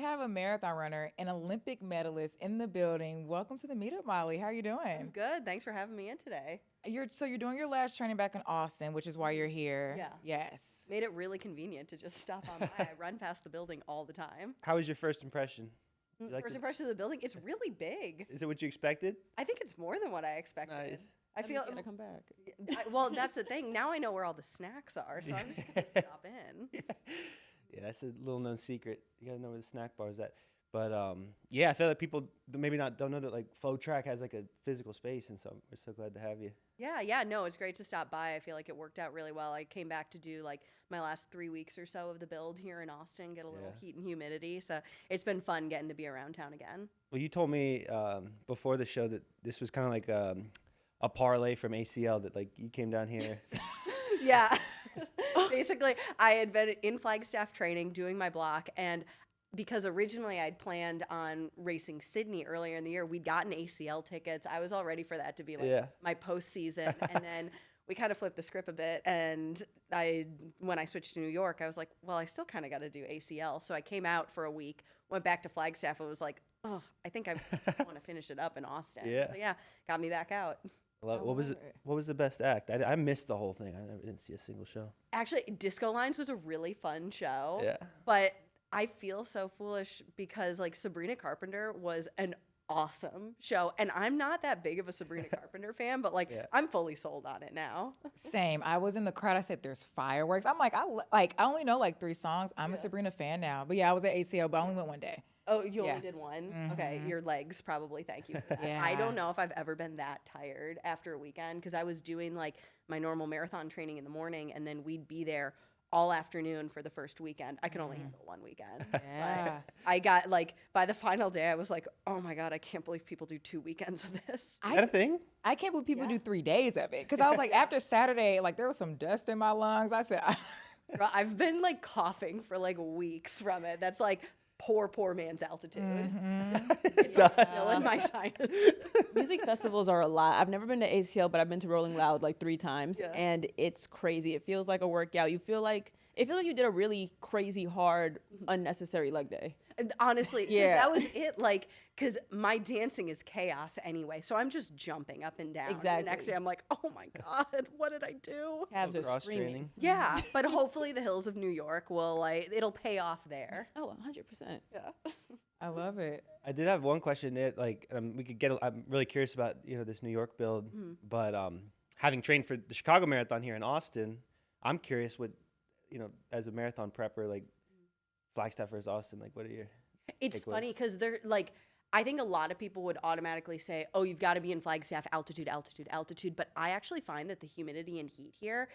have a marathon runner, an Olympic medalist in the building. Welcome to the meetup, Molly. How are you I'm doing? good. Thanks for having me in today. You're doing your last training back in Austin, which is why you're here. Yeah. Yes. Made it really convenient to just stop on by. I run past the building all the time. How was your first impression? You like First this? impression of the building, it's really big. Is it what you expected? I think it's more than what I expected. Nice. I feel Gonna come back. well, that's the thing. Now I know where all the snacks are, so I'm just gonna stop in. Yeah, that's a little known secret. You gotta know where the snack bar is at. But yeah, I feel like people maybe don't know that like FloTrack has like a physical space, and so we're so glad to have you. Yeah, no, it's great to stop by. I feel like it worked out really well. I came back to do like my last 3 weeks or so of the build here in Austin, get a little heat and humidity. So it's been fun getting to be around town again. Well, you told me before the show that this was kind of like a parlay from ACL, that like you came down here. Yeah. Basically, I had been in Flagstaff training doing my block, and because originally I'd planned on racing Sydney earlier in the year, we'd gotten ACL tickets. I was all ready for that to be like my postseason. And then we kind of flipped the script a bit. And when I switched to New York, I was like, well, I still kind of got to do ACL. So I came out for a week, went back to Flagstaff, and was like, oh, I think I want to finish it up in Austin. Yeah. So yeah, got me back out. What was the best act? I missed the whole thing. Didn't see a single show. Actually, Disco Lines was a really fun show. Yeah. But I feel so foolish because like Sabrina Carpenter was an awesome show, and I'm not that big of a Sabrina Carpenter fan, but like I'm fully sold on it now. Same. I was in the crowd. I said, "There's fireworks." I'm like, I only know like 3 songs. I'm a Sabrina fan now. But yeah, I was at ACL, but I only went one day. Oh, you only did one? Okay, your legs probably thank you for that. Yeah. I don't know if I've ever been that tired after a weekend because I was doing like my normal marathon training in the morning, and then we'd be there all afternoon for the first weekend. I could only handle one weekend. Yeah. But I got like by the final day, I was like, oh my God, I can't believe people do 2 weekends of this. Is that a thing? I can't believe people do 3 days of it. Because I was like, after Saturday, like there was some dust in my lungs. I said, Bro, I've been like coughing for like weeks from it. That's like poor man's altitude. It's like, still in my sinus. Music festivals are a lot. I've never been to ACL, but I've been to Rolling Loud like 3 times, and it's crazy. It feels like a workout. You feel like you did a really crazy, hard, unnecessary leg day. Honestly, that was it. Like, because my dancing is chaos anyway, so I'm just jumping up and down. Exactly. And the next day, I'm like, oh my God, what did I do? Calves are Cross screaming. training. Yeah, but hopefully the hills of New York will it'll pay off there. Oh, 100%. Yeah. I love it. I did have one question that like we could get. I'm really curious about this New York build, but having trained for the Chicago Marathon here in Austin, I'm curious what as a marathon prepper, like Flagstaff versus Austin, like what are your It's takeaways? funny because they're like, I think a lot of people would automatically say, oh, you've got to be in Flagstaff, altitude. But I actually find that the humidity and heat here,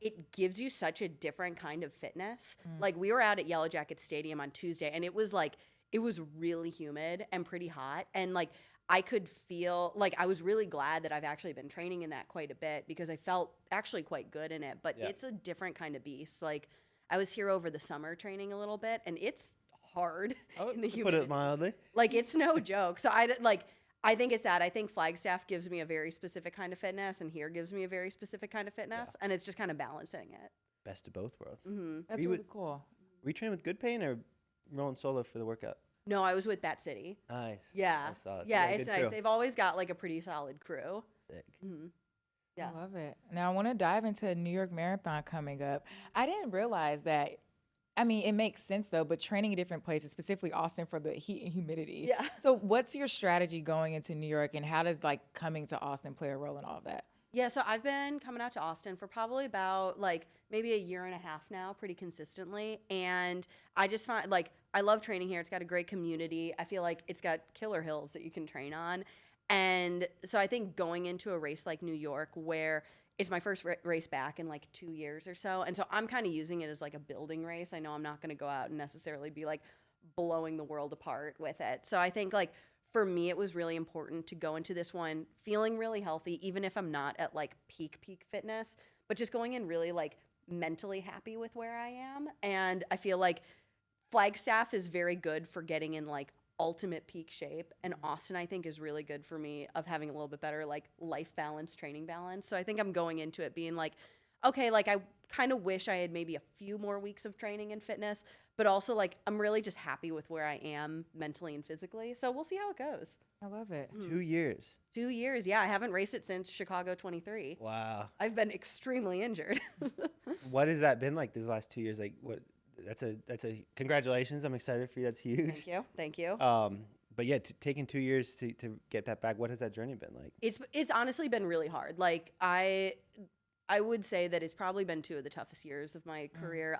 it gives you such a different kind of fitness. Like we were out at Yellow Jacket Stadium on Tuesday, and it was really humid and pretty hot. And like I could feel like I was really glad that I've actually been training in that quite a bit because I felt actually quite good in it. But it's a different kind of beast. Like I was here over the summer training a little bit, and it's hard in the To humidity. put it mildly. Like it's no joke. So I think it's that. I think Flagstaff gives me a very specific kind of fitness, and here gives me a very specific kind of fitness, and it's just kind of balancing it. Best of both worlds. That's really cool. Were you training with Good Pain or rolling solo for the workout? No, I was with Bat City. Nice. Yeah, I saw it. yeah, Yeah, it's good nice. crew. They've always got like a pretty solid crew. Sick. Yeah. I love it. Now I want to dive into New York Marathon coming up. I didn't realize that. I mean, it makes sense though, but training in different places, specifically Austin for the heat and humidity. Yeah. So what's your strategy going into New York, and how does like coming to Austin play a role in all of that? Yeah, so I've been coming out to Austin for probably about like maybe a year and a half now, pretty consistently. And I just find like I love training here. It's got a great community. I feel like it's got killer hills that you can train on. And so I think going into a race like New York, where it's my first race back in like 2 years or so. And so I'm kind of using it as like a building race. I know I'm not going to go out and necessarily be like blowing the world apart with it. So I think like for me, it was really important to go into this one feeling really healthy, even if I'm not at like peak fitness, but just going in really like mentally happy with where I am. And I feel like Flagstaff is very good for getting in like ultimate peak shape, and Austin I think is really good for me of having a little bit better like life balance, training balance. So I think I'm going into it being like, okay, like I kind of wish I had maybe a few more weeks of training and fitness, but also like I'm really just happy with where I am mentally and physically. So we'll see how it goes. I love it. 2 years. 2 years. Yeah, I haven't raced it since Chicago 23. Wow. I've been extremely injured. What has that been like these last 2 years? Like what? That's a congratulations. I'm excited for you. That's huge. Thank you. Thank you. But yeah, taking 2 years to get that back. What has that journey been like? It's honestly been really hard. Like I would say that it's probably been 2 of the toughest years of my career.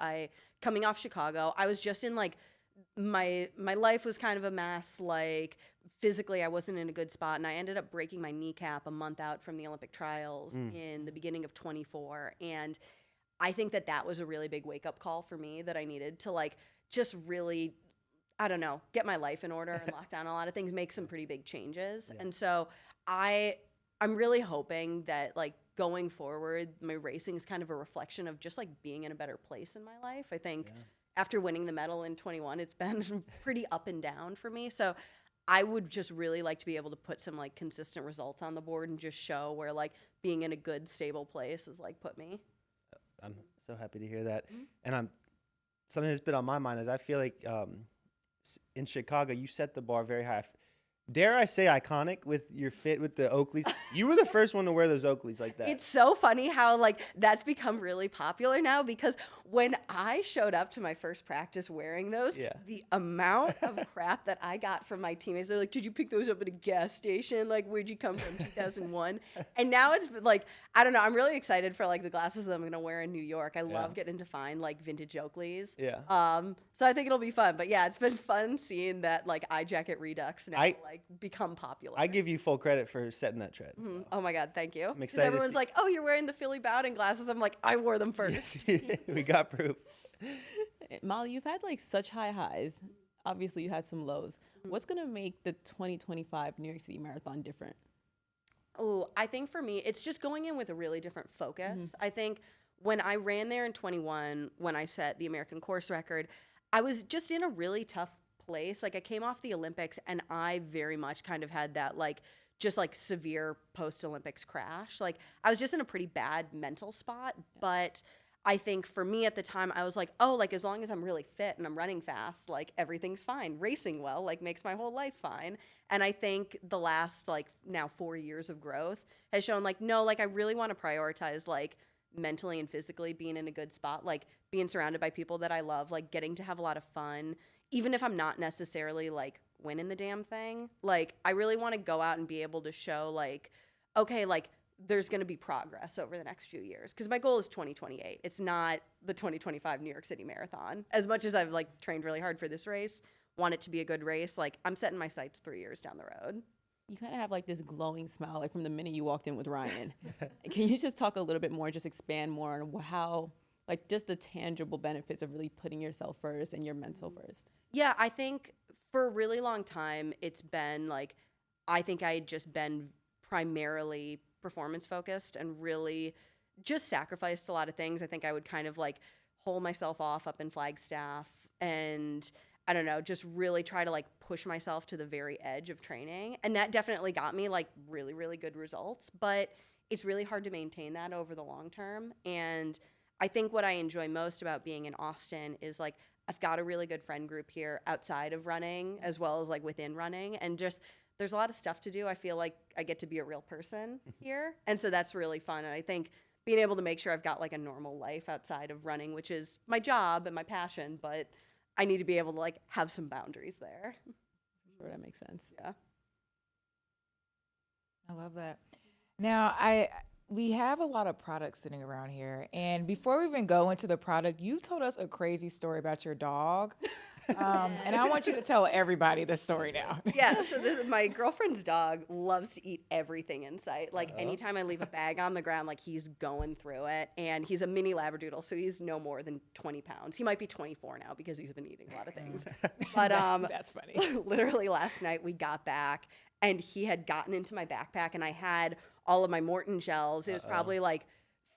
Coming off Chicago, I was just in like my life was kind of a mess. Like physically, I wasn't in a good spot, and I ended up breaking my kneecap a month out from the Olympic trials in the beginning of 24. And I think that was a really big wake up call for me that I needed to like just really, I don't know, get my life in order and lock down a lot of things, make some pretty big changes. Yeah. And so I'm really hoping that like going forward, my racing is kind of a reflection of just like being in a better place in my life. I think after winning the medal in 21, it's been pretty up and down for me. So I would just really like to be able to put some like consistent results on the board and just show where like being in a good, stable place is like put me. I'm so happy to hear that. And something that's been on my mind is I feel like in Chicago, you set the bar very high. Dare I say iconic with your fit with the Oakleys? You were the first one to wear those Oakleys like that. It's so funny how like that's become really popular now, because when I showed up to my first practice wearing those, the amount of crap that I got from my teammates, they're like, did you pick those up at a gas station? Like, where'd you come from, 2001? And now it's like, I don't know, I'm really excited for like the glasses that I'm going to wear in New York. I love getting to find like vintage Oakleys. So I think it'll be fun. But yeah, it's been fun seeing that like eye jacket redux now like become popular. I give you full credit for setting that trend. So. Oh my God, thank you. I'm excited. Everyone's like, oh, you're wearing the Philly Bowden glasses. I'm like, I wore them first. We got proof. Molly, you've had like such high highs. Obviously, you had some lows. What's going to make the 2025 New York City Marathon different? Oh, I think for me, it's just going in with a really different focus. I think when I ran there in 21, when I set the American course record, I was just in a really tough place. Like I came off the Olympics and I very much kind of had that like just like severe post-Olympics crash. Like I was just in a pretty bad mental spot. But I think for me at the time, I was like, oh, like as long as I'm really fit and I'm running fast, like everything's fine. Racing well, like makes my whole life fine. And I think the last like now 4 years of growth has shown like, no, like I really want to prioritize like mentally and physically being in a good spot, like being surrounded by people that I love, like getting to have a lot of fun, even if I'm not necessarily like winning the damn thing. Like I really want to go out and be able to show like, okay, like there's going to be progress over the next few years. Because my goal is 2028. It's not the 2025 New York City Marathon. As much as I've like trained really hard for this race, want it to be a good race, like I'm setting my sights 3 years down the road. You kind of have like this glowing smile, like from the minute you walked in with Ryan. Can you just talk a little bit more, just expand more on how, like just the tangible benefits of really putting yourself first and your mental first? Yeah, I think for a really long time, it's been like, I think I had just been primarily performance focused and really just sacrificed a lot of things. I think I would kind of like hold myself off up in Flagstaff and I don't know, just really try to like push myself to the very edge of training. And that definitely got me like really, really good results, but it's really hard to maintain that over the long term. And I think what I enjoy most about being in Austin is like, I've got a really good friend group here outside of running as well as like within running, and just there's a lot of stuff to do. I feel like I get to be a real person here. And so that's really fun. And I think being able to make sure I've got like a normal life outside of running, which is my job and my passion, but I need to be able to like have some boundaries there. Sure, that makes sense. Yeah. I love that. Now, we have a lot of products sitting around here. And before we even go into the product, you told us a crazy story about your dog. And I want you to tell everybody the story now. Yeah, so my girlfriend's dog loves to eat everything in sight. Like anytime I leave a bag on the ground, like he's going through it. And he's a mini Labradoodle, so he's no more than 20 pounds. He might be 24 now because he's been eating a lot of things. But that's funny. Literally last night we got back and he had gotten into my backpack and I had all of my Maurten gels. It was probably like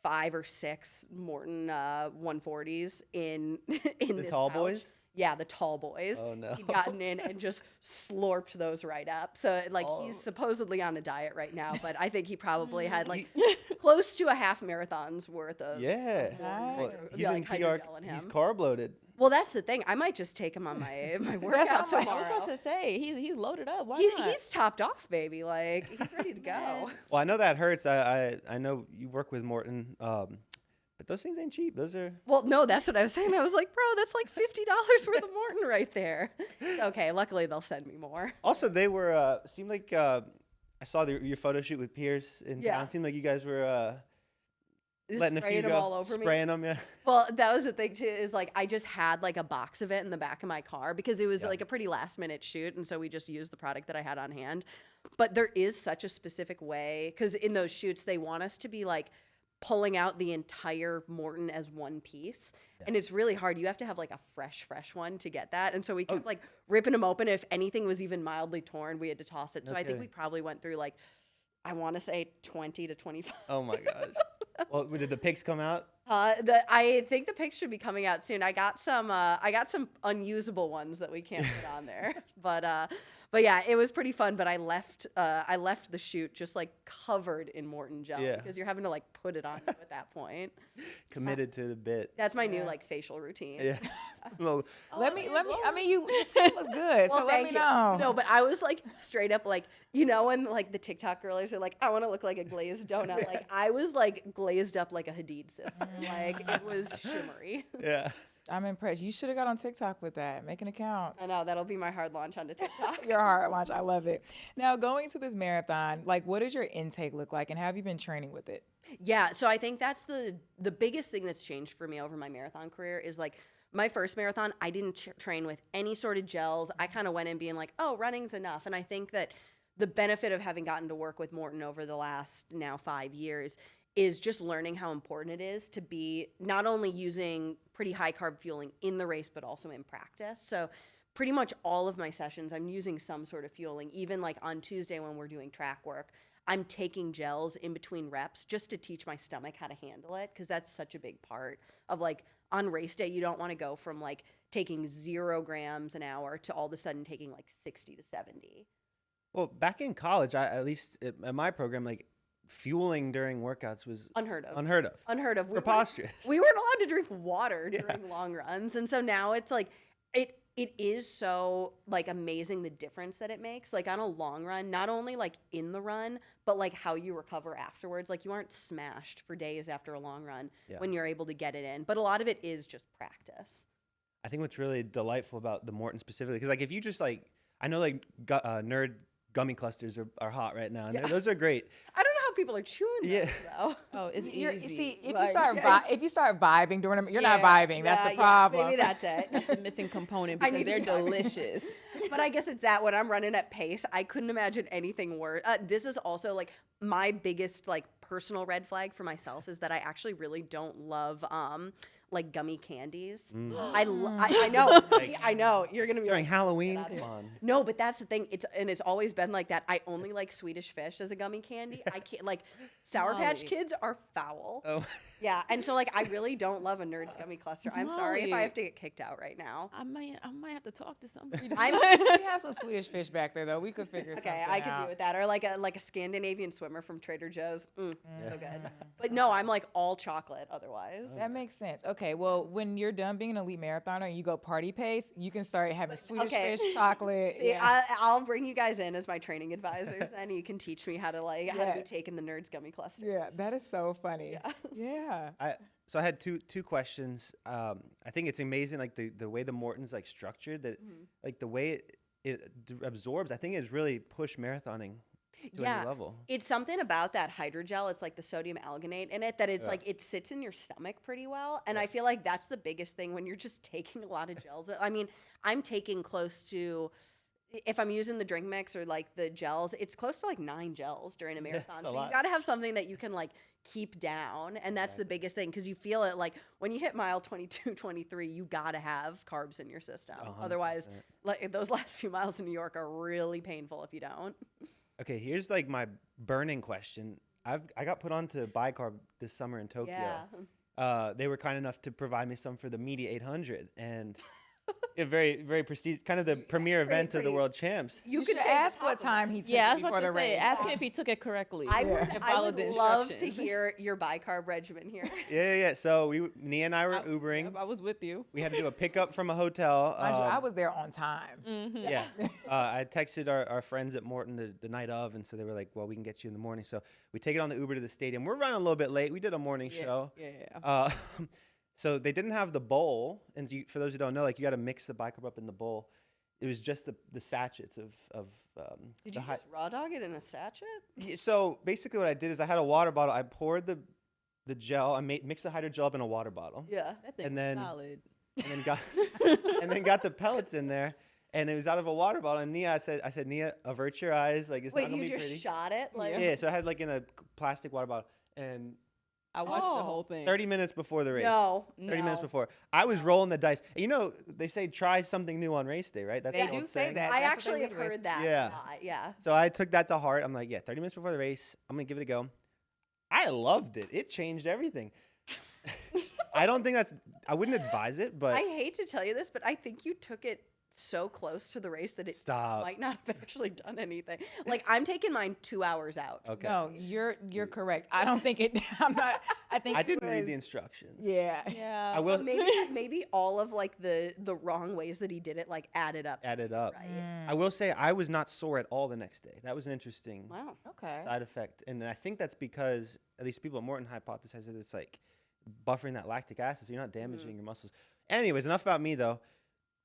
5 or 6 Maurten 140s in the this tall pouch. boys? Yeah, the tall boys. Oh, no. He'd gotten in and just slurped those right up. So like he's supposedly on a diet right now, but I think he probably had like close to a half marathon's worth of Yeah. Well, he's in PR. hydrogel in him. He's carb loaded. Well, that's the thing. I might just take him on my workout what I'm like. I was tomorrow. about to say he's loaded up. Why not? He's topped off, baby. Like he's ready to go. Well, I know that hurts. I know you work with Maurten, but those things ain't cheap. Those are. Well, no, that's what I was saying. I was like, bro, that's like $50 worth of Maurten right there. Okay, luckily they'll send me more. Also, they were seemed like I saw your photo shoot with Pierce in town. Seemed like you guys were Just letting a few spraying them go, all over me. spraying them. Yeah. Well, that was the thing too. Is like I just had like a box of it in the back of my car because it was like a pretty last minute shoot, and so we just used the product that I had on hand. But there is such a specific way because in those shoots they want us to be like pulling out the entire Maurten as one piece. And it's really hard. You have to have like a fresh one to get that. And so we kept like ripping them open. If anything was even mildly torn, we had to toss it. So I think we probably went through like, I want to say 20 to 25. Oh my gosh. Well, did the pics come out? I think the pics should be coming out soon. I got some unusable ones that we can't put on there. But yeah, it was pretty fun. But I left the shoot just like covered in Maurten gel because you're having to like put it on at that point. Committed to the bit. That's my new like facial routine. Yeah. Well, Let me. I mean, your skin was good, so let me know. No, but I was like straight up like, you know, when like the TikTok girls are like, I want to look like a glazed donut. Like I was like glazed up like a Hadid sister. Like it was shimmery. yeah. I'm impressed. You should have got on TikTok with that. Make an account. I know that'll be my hard launch onto TikTok. Your hard launch. I love it. Now, going to this marathon, like, what does your intake look like, and have you been training with it? Yeah, so I think that's the biggest thing that's changed for me over my marathon career is like my first marathon, I didn't train with any sort of gels. I kind of went in being like, oh, running's enough. And I think that the benefit of having gotten to work with Maurten over the last now 5 years is just learning how important it is to be not only using pretty high carb fueling in the race, but also in practice. So pretty much all of my sessions, I'm using some sort of fueling. Even like on Tuesday when we're doing track work, I'm taking gels in between reps just to teach my stomach how to handle it, because that's such a big part of like on race day, you don't want to go from like taking 0 grams an hour to all of a sudden taking like 60 to 70. Well, back in college, at least at my program, like fueling during workouts was Unheard of. Unheard of. Preposterous. We weren't allowed to drink water during long runs. And so now it's like, it is so like amazing the difference that it makes. Like on a long run, not only like in the run, but like how you recover afterwards. Like you aren't smashed for days after a long run when you're able to get it in. But a lot of it is just practice. I think what's really delightful about the Maurten specifically, because like if you just like, I know like nerd gummy clusters are hot right now, and those are great. I don't know how people are chewing those, though. Oh, it's easy. See, if Like, you start vibing during them, you're not vibing. That's the problem. Maybe that's it. that's the missing component because they're delicious. But I guess it's that when I'm running at pace, I couldn't imagine anything worse. This is also like my biggest like personal red flag for myself is that I actually really don't love like gummy candies. I know. I know. You're going to be During like, Halloween, come on. No, but that's the thing. It's always been like that. I only like Swedish Fish as a gummy candy. I can't like Sour Patch Kids are foul. Oh. Yeah, and so like I really don't love a Nerds gummy cluster. I'm sorry if I Molly. have to get kicked out right now. I might have to talk to somebody. We have some Swedish Fish back there, though. We could figure something out. Okay, I could do with that, or like a Scandinavian swimmer from Trader Joe's. So good. But no, I'm like all chocolate otherwise. That makes sense. Okay, well, when you're done being an elite marathoner and you go party pace, you can start having Swedish Fish, chocolate. See, I'll bring you guys in as my training advisors, then you can teach me how to be taking the Nerds gummy clusters. Yeah, that is so funny. Yeah. So I had two questions. I think it's amazing, like the way the Maurten's like structured, that like the way it absorbs. I think it's really pushed marathoning to a new level. It's something about that hydrogel. It's like the sodium alginate in it that it's like it sits in your stomach pretty well. And I feel like that's the biggest thing when you're just taking a lot of gels. I mean, I'm taking close to, if I'm using the drink mix or like the gels, it's close to like 9 gels during a marathon. So you got to have something that you can like keep down. And that's the biggest thing, because you feel it like when you hit mile 22, 23, you got to have carbs in your system. 100%. Otherwise, like those last few miles in New York are really painful if you don't. Okay, here's like my burning question. I got put on to bicarb this summer in Tokyo. They were kind enough to provide me some for the Media 800, and Yeah, very prestigious, kind of the premier event of the world champs. You should ask what time he took Yeah, I was before about the to say, race. ask him if he took it correctly. I and would the love to instructions. hear your bicarb regimen here. Yeah. So Nia and I were Ubering. Yep, I was with you. We had to do a pickup from a hotel. Mind you, I was there on time. Yeah. I texted our friends at Maurten the night of, and so they were like, well, we can get you in the morning. So we take it on the Uber to the stadium. We're running a little bit late. We did a morning show. Yeah. So they didn't have the bowl. And for those who don't know, like you got to mix the bicarb up in the bowl. It was just the sachets of Did you just raw dog it in a sachet? So basically what I did is I had a water bottle. I poured the gel. I mixed the hydrogel up in a water bottle. Yeah. That thing And was then- solid. And then got the pellets in there. And it was out of a water bottle. And Nia, I said, Nia, avert your eyes. Like, it's not Wait, going you to be just pretty. shot it? Like, Yeah, so I had like in a plastic water bottle. And I watched the whole thing. 30 minutes before the race. No, 30 minutes no. before. I was rolling the dice. And you know, they say try something new on race day, right? That's They the do old say saying. that. I That's what actually they have lead with. heard that. Yeah. A lot, yeah. So I took that to heart. I'm like, yeah, 30 minutes before the race, I'm going to give it a go. I loved it. It changed everything. I don't think I wouldn't advise it, but I hate to tell you this, but I think you took it so close to the race that it Stop. might not have actually done anything. Like, I'm taking mine 2 hours out. Okay. No, you're correct. I don't think it. I'm not. I think I it didn't read was- the instructions. Yeah. Yeah. I will Maybe all of like the wrong ways that he did it like added up. add it up. Right. I will say I was not sore at all the next day. That was an interesting Wow. Okay. side effect. And I think that's because at least people at Maurten hypothesize that it's like buffering that lactic acid so you're not damaging your muscles. Anyways, enough about me though.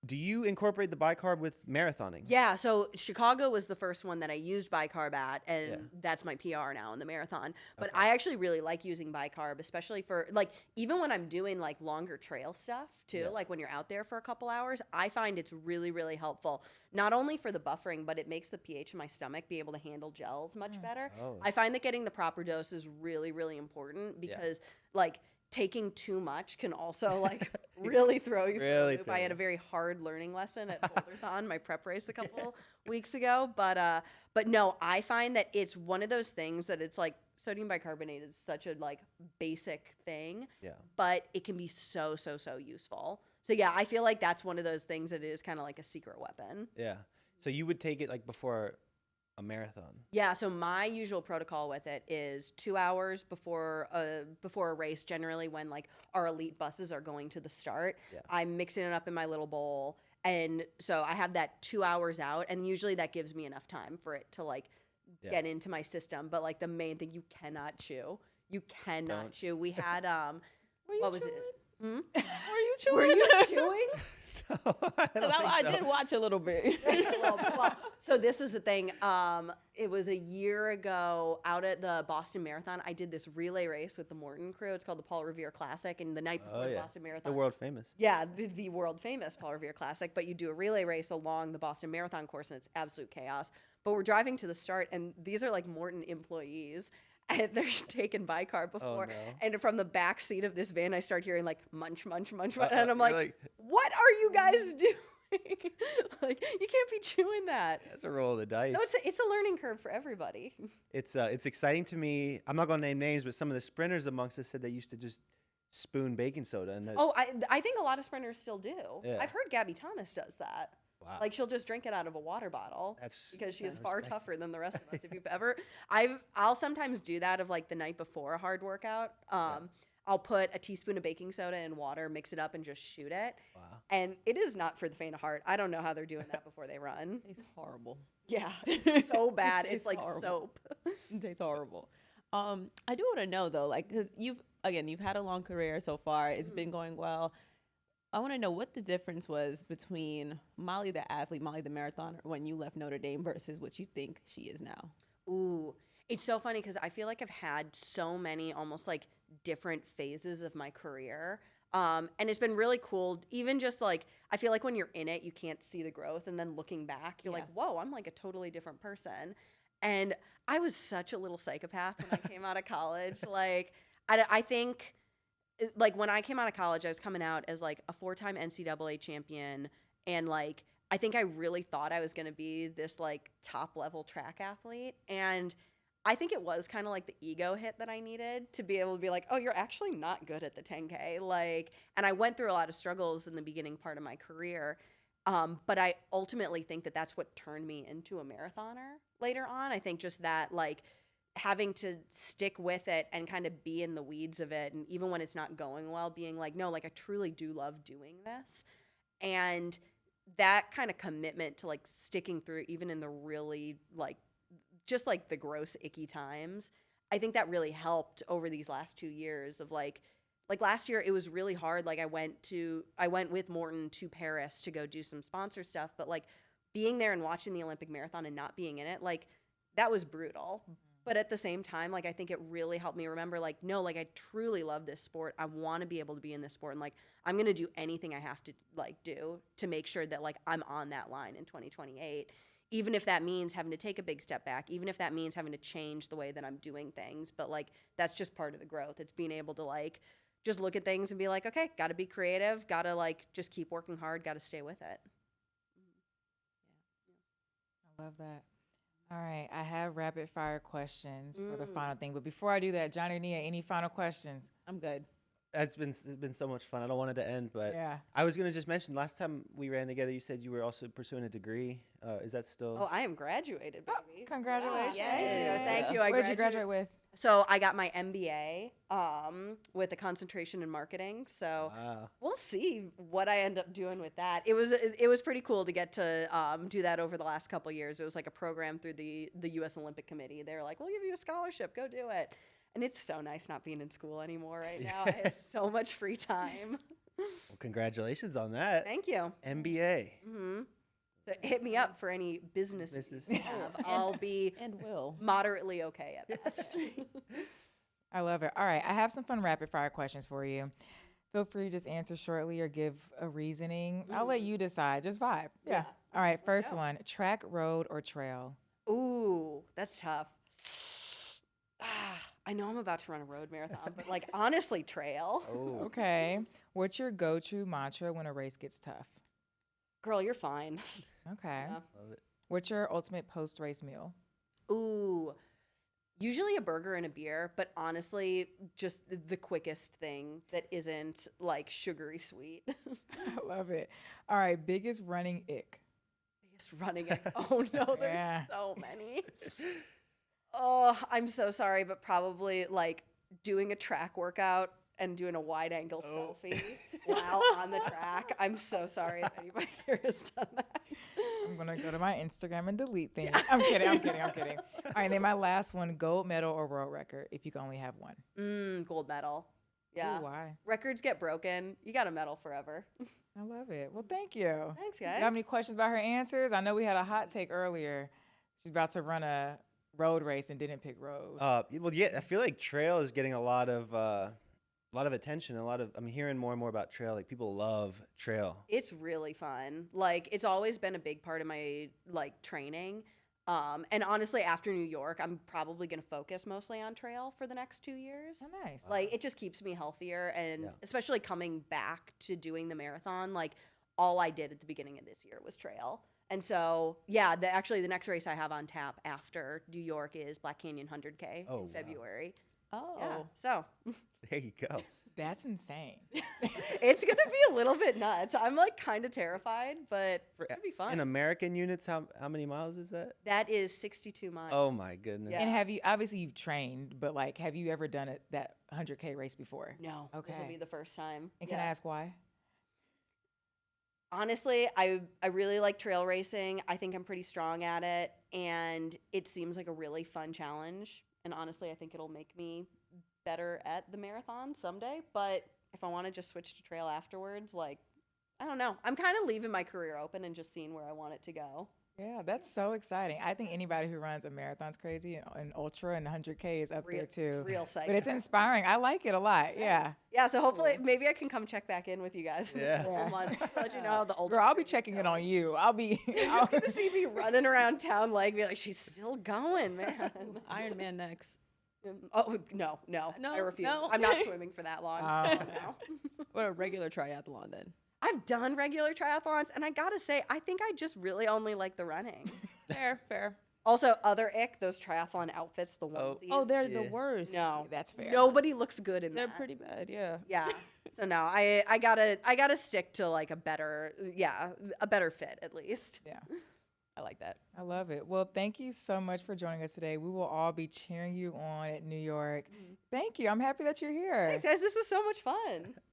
Do you incorporate the bicarb with marathoning? Yeah, so Chicago was the first one that I used bicarb at, and Yeah. that's my PR now in the marathon. But I actually really like using bicarb, especially for like even when I'm doing like longer trail stuff too, Yeah. like when you're out there for a couple hours, I find it's really, really helpful. Not only for the buffering, but it makes the pH of my stomach be able to handle gels much better. Oh. I find that getting the proper dose is really, really important because like taking too much can also like really throw you for a Really loop. throw I had you. a very hard learning lesson at Boulderthon, my prep race a couple weeks ago. But no, I find that it's one of those things that it's like sodium bicarbonate is such a like basic thing, Yeah. but it can be so useful. So yeah, I feel like that's one of those things that is kind of like a secret weapon. Yeah. So you would take it like before a marathon. Yeah, so my usual protocol with it is 2 hours before a race, generally when like our elite buses are going to the start. Yeah. I'm mixing it up in my little bowl. And so I have that 2 hours out, and usually that gives me enough time for it to like Yeah. get into my system. But like the main thing, you cannot chew. You cannot Don't. chew. We had what was it? Hmm? Were you chewing? Were you chewing? I did watch a little bit. Well, so this is the thing. It was a year ago out at the Boston Marathon. I did this relay race with the Maurten crew. It's called the Paul Revere Classic. And the night before the Boston Marathon, The world famous. yeah, the world famous Paul Revere Classic. But you do a relay race along the Boston Marathon course, and it's absolute chaos. But we're driving to the start, and these are like Maurten employees. And they're taking bicarb before. no. And from the back seat of this van, I start hearing like munch, munch, munch. And You're I'm like, like- what are you guys doing? Like, you can't be chewing that. That's a roll of the dice. No, it's a learning curve for everybody. It's exciting to me. I'm not going to name names, but some of the sprinters amongst us said they used to just spoon baking soda. And Oh, I think a lot of sprinters still do. Yeah. I've heard Gabby Thomas does that. wow. Like she'll just drink it out of a water bottle That's- because she is that's far respect. tougher than the rest of us. If you've ever, I'll sometimes do that of like the night before a hard workout. I'll put a teaspoon of baking soda in water, mix it up, and just shoot it. Wow. And it is not for the faint of heart. I don't know how they're doing that before they run. It's horrible. Yeah, it's so bad. It It's like tastes soap. It tastes horrible. I do want to know though, like, because you've had a long career so far. It's been going well. I want to know what the difference was between Molly the athlete, Molly the marathoner, when you left Notre Dame versus what you think she is now. Ooh, it's so funny because I feel like I've had so many almost like different phases of my career. And it's been really cool. Even just like, I feel like when you're in it, you can't see the growth. And then looking back, you're like, whoa, I'm like a totally different person. And I was such a little psychopath when I came out of college. Like, I think like when I came out of college, I was coming out as like a 4-time NCAA champion. And like, I think I really thought I was going to be this like top level track athlete. And I think it was kind of like the ego hit that I needed to be able to be like, oh, you're actually not good at the 10K. Like, and I went through a lot of struggles in the beginning part of my career. But I ultimately think that that's what turned me into a marathoner later on. I think just that, like, having to stick with it and kind of be in the weeds of it. And even when it's not going well, being like, no, like, I truly do love doing this. And that kind of commitment to, like, sticking through even in the really, like, just like the gross, icky times, I think that really helped over these last 2 years of like last year, it was really hard. Like I went with Maurten to Paris to go do some sponsor stuff, but like being there and watching the Olympic marathon and not being in it, like that was brutal. But at the same time, like I think it really helped me remember, like, no, like I truly love this sport. I want to be able to be in this sport. And like, I'm going to do anything I have to like do to make sure that like I'm on that line in 2028. Even if that means having to take a big step back, even if that means having to change the way that I'm doing things. But like, that's just part of the growth. It's being able to like, just look at things and be like, okay, got to be creative, got to like, just keep working hard, got to stay with it. I love that. All right, I have rapid fire questions for the final thing. But before I do that, Johnny or Nia, any final questions? I'm good. It's been so much fun. I don't want it to end, but Yeah. I was gonna just mention last time we ran together, you said you were also pursuing a degree. Is that still? Oh, I am graduated, baby. Congratulations. Yeah. Thank you. What did you graduate with? So I got my MBA with a concentration in marketing. So Wow. we'll see what I end up doing with that. It was pretty cool to get to do that over the last couple of years. It was like a program through the U.S. Olympic Committee. They were like, we'll give you a scholarship. Go do it. And it's so nice not being in school anymore right now. I have so much free time. Well, congratulations on that. Thank you. MBA. Mm-hmm. So hit me up for any businesses you have. I'll be And will. moderately okay at best. I love it. All right, I have some fun rapid fire questions for you. Feel free to just answer shortly or give a reasoning. I'll let you decide. Just vibe. Yeah. All right, first one, track, road, or trail? Ooh, that's tough. I know I'm about to run a road marathon, but like honestly, trail. Oh. Okay. What's your go-to mantra when a race gets tough? Girl, you're fine. Okay. Yeah. Love it. What's your ultimate post-race meal? Ooh, usually a burger and a beer, but honestly, just the quickest thing that isn't like sugary sweet. I love it. All right, biggest running ick. Biggest running. Oh no, there's Yeah. so many. Oh, I'm so sorry, but probably like doing a track workout and doing a wide angle selfie while on the track. I'm so sorry if anybody here has done that. I'm going to go to my Instagram and delete things. I'm kidding. All right, then my last one, gold medal or world record, if you can only have one. Gold medal. Yeah. Ooh, why? Records get broken. You got a medal forever. I love it. Well, thank you. Thanks, You guys. have any questions about her answers? I know we had a hot take earlier. She's about to run a road race and didn't pick road. Well, yeah, I feel like trail is getting a lot of attention. I'm hearing more and more about trail. Like people love trail. It's really fun. Like it's always been a big part of my like training. And honestly, after New York, I'm probably going to focus mostly on trail for the next 2 years. Oh, nice. Like it just keeps me healthier, and Yeah. especially coming back to doing the marathon, like all I did at the beginning of this year was trail. And so, yeah, actually the next race I have on tap after New York is Black Canyon 100K Oh, in wow. February. Oh. Yeah. So There you go. That's insane. it's going to be a little bit nuts. I'm like kind of terrified, but it'll be fun. In American units, how many miles is that? That is 62 miles. Oh my goodness. Yeah. And have you, obviously you've trained, but like, have you ever done that 100K race before? No. This will Okay. be the first time. And can I ask why? Honestly, I really like trail racing. I think I'm pretty strong at it, and it seems like a really fun challenge. And honestly, I think it'll make me better at the marathon someday. But if I want to just switch to trail afterwards, like, I don't know. I'm kind of leaving my career open and just seeing where I want it to go. Yeah, that's so exciting. I think anybody who runs a marathon's crazy, and ultra and 100K is up there too. Real psycho. But it's inspiring. I like it a lot. Yeah. Yeah, so hopefully, maybe I can come check back in with you guys in Yeah. a couple months. Let you know how the ultra. Girl, I'll be checking it on you. I'll be. You're just gonna see me running around town like, be like, she's still going, man. Iron Man next. Oh no, I refuse. no. I'm not swimming for that long. Oh. No. What a regular triathlon then. I've done regular triathlons, and I gotta say, I think I just really only like the running. Fair. Also, other ick, those triathlon outfits, the onesies. Oh, they're Yeah. the worst. no, That's fair. Nobody looks good in They're that. pretty bad. Yeah. Yeah. So no, I gotta stick to like a better fit at least. Yeah. I like that. I love it. Well, thank you so much for joining us today. We will all be cheering you on at New York. Thank you. I'm happy that you're here. Thanks, guys. This was so much fun.